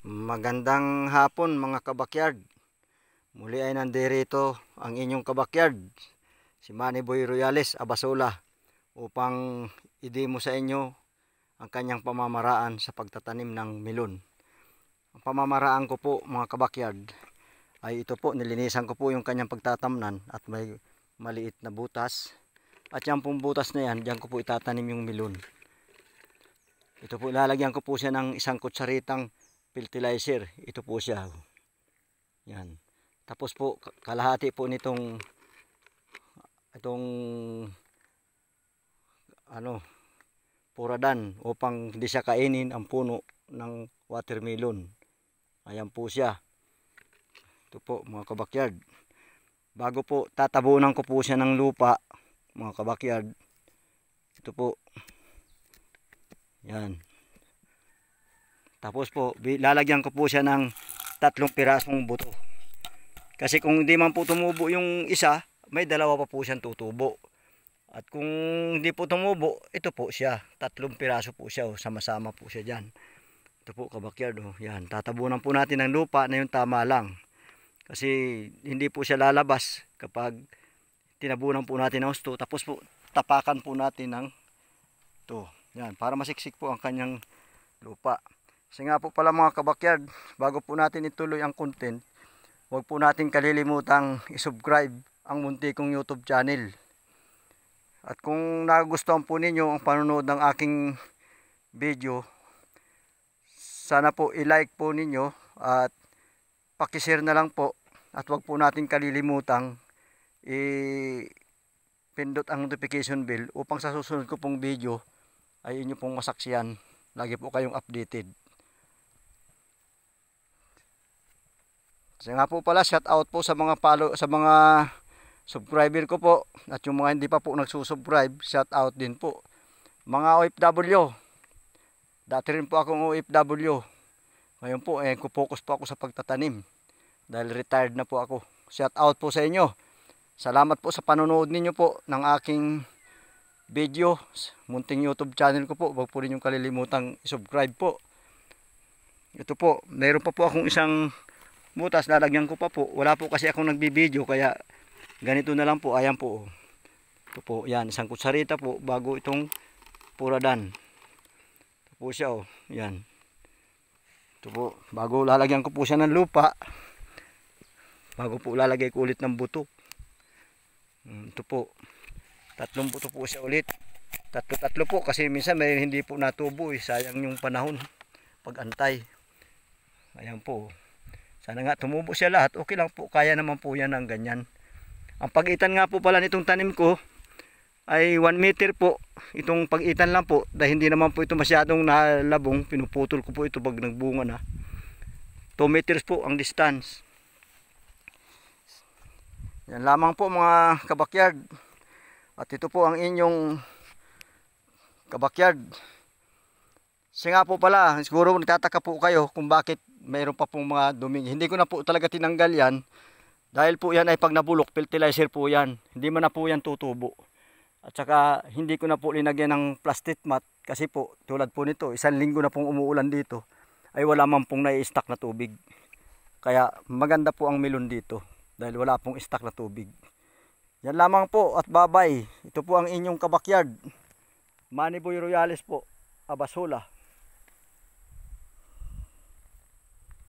Magandang hapon mga kabakyard. Muli ay nandirito ang inyong kabakyard, si Manny Boy Royales Abasola, upang i-demo sa inyo ang kanyang pamamaraan sa pagtatanim ng melon. Ang pamamaraan ko po mga kabakyard ay ito po, nilinisan ko po yung kanyang pagtatamnan at may maliit na butas. At yan pong butas na yan, diyan ko po itatanim yung melon. Ito po, lalagyan ko po siya ng isang kutsaritang fertilizer. Ito po siya. Yan. Tapos po kalahati po nitong puradan upang hindi siya kainin ang puno ng watermelon. Ayan po siya. Ito po mga kabakyard. Bago po tatabunan ko po siya ng lupa mga kabakyard. Ito po. Yan. Tapos po, lalagyan ko po siya ng 3 pirasong buto. Kasi kung hindi man po tumubo yung isa, may 2 pa po siyang tutubo. At kung hindi po tumubo, ito po siya. 3 piraso po siya. Sama-sama po siya dyan. Ito po kabakyard. Yan. Tatabunan po natin ng lupa na yung tama lang. Kasi hindi po siya lalabas kapag tinabunan po natin ng husto. Tapos po, tapakan po natin ng ito. Yan. Para masiksik po ang kanyang lupa. Kasi nga po pala mga kabakyard, bago po natin ituloy ang content, huwag po natin kalilimutang i-subscribe ang munti kong YouTube channel. At kung nagustuhan po ninyo ang panonood ng aking video, sana po i-like po ninyo at pakishare na lang po. At huwag po natin kalilimutang i-pindot ang notification bell upang sa susunod ko pong video ay inyo pong masaksiyan. Lagi po kayong updated. Kasi nga po pala, shout out po sa mga subscriber ko po. At yung mga hindi pa po nagsusubscribe, shout out din po. Mga OFW. Dati rin po akong OFW. Ngayon po, focus po ako sa pagtatanim. Dahil retired na po ako. Shout out po sa inyo. Salamat po sa panonood ninyo po ng aking video. Munting YouTube channel ko po. Huwag po rin yung kalilimutang subscribe po. Ito po, mayroon pa po akong isang butas, lalagyan ko pa po. Wala po kasi akong nagbibideo, kaya ganito na lang po. Ayan po. Ito po, yan, isang kutsarita po bago itong puradan. Ito po siya, yan. Ito po, bago lalagyan ko po siya ng lupa, bago po lalagay ko ulit ng buto. Ito po, 3 buto po siya ulit. Tatlo po kasi minsan may hindi po natubo, sayang yung panahon pag-antay. Ayan po. Sana nga tumubo siya lahat. Okay lang po, kaya naman po yan ng ganyan. Ang pagitan nga po pala nitong tanim ko ay 1 meter po. Itong pagitan lang po, dahil hindi naman po ito masyadong nalabong. Pinuputol ko po ito pag nagbunga na. 2 meters po ang distance. Yan lamang po mga kabakyard. At ito po ang inyong kabakyard. Kasi nga po pala, siguro nagtataka po kayo kung bakit mayroon pa pong mga dumi. Hindi ko na po talaga tinanggal yan. Dahil po yan ay pag nabulok, fertilizer po yan. Hindi man na po yan tutubo. At saka hindi ko na po linagyan ng plastic mat. Kasi po, tulad po nito, 1 linggo na pong umuulan dito. Ay wala man pong nai-stack na tubig. Kaya maganda po ang melon dito. Dahil wala pong stack na tubig. Yan lamang po at bye-bye. Ito po ang inyong kabakyard. Manny Boy Royales po, Abasola.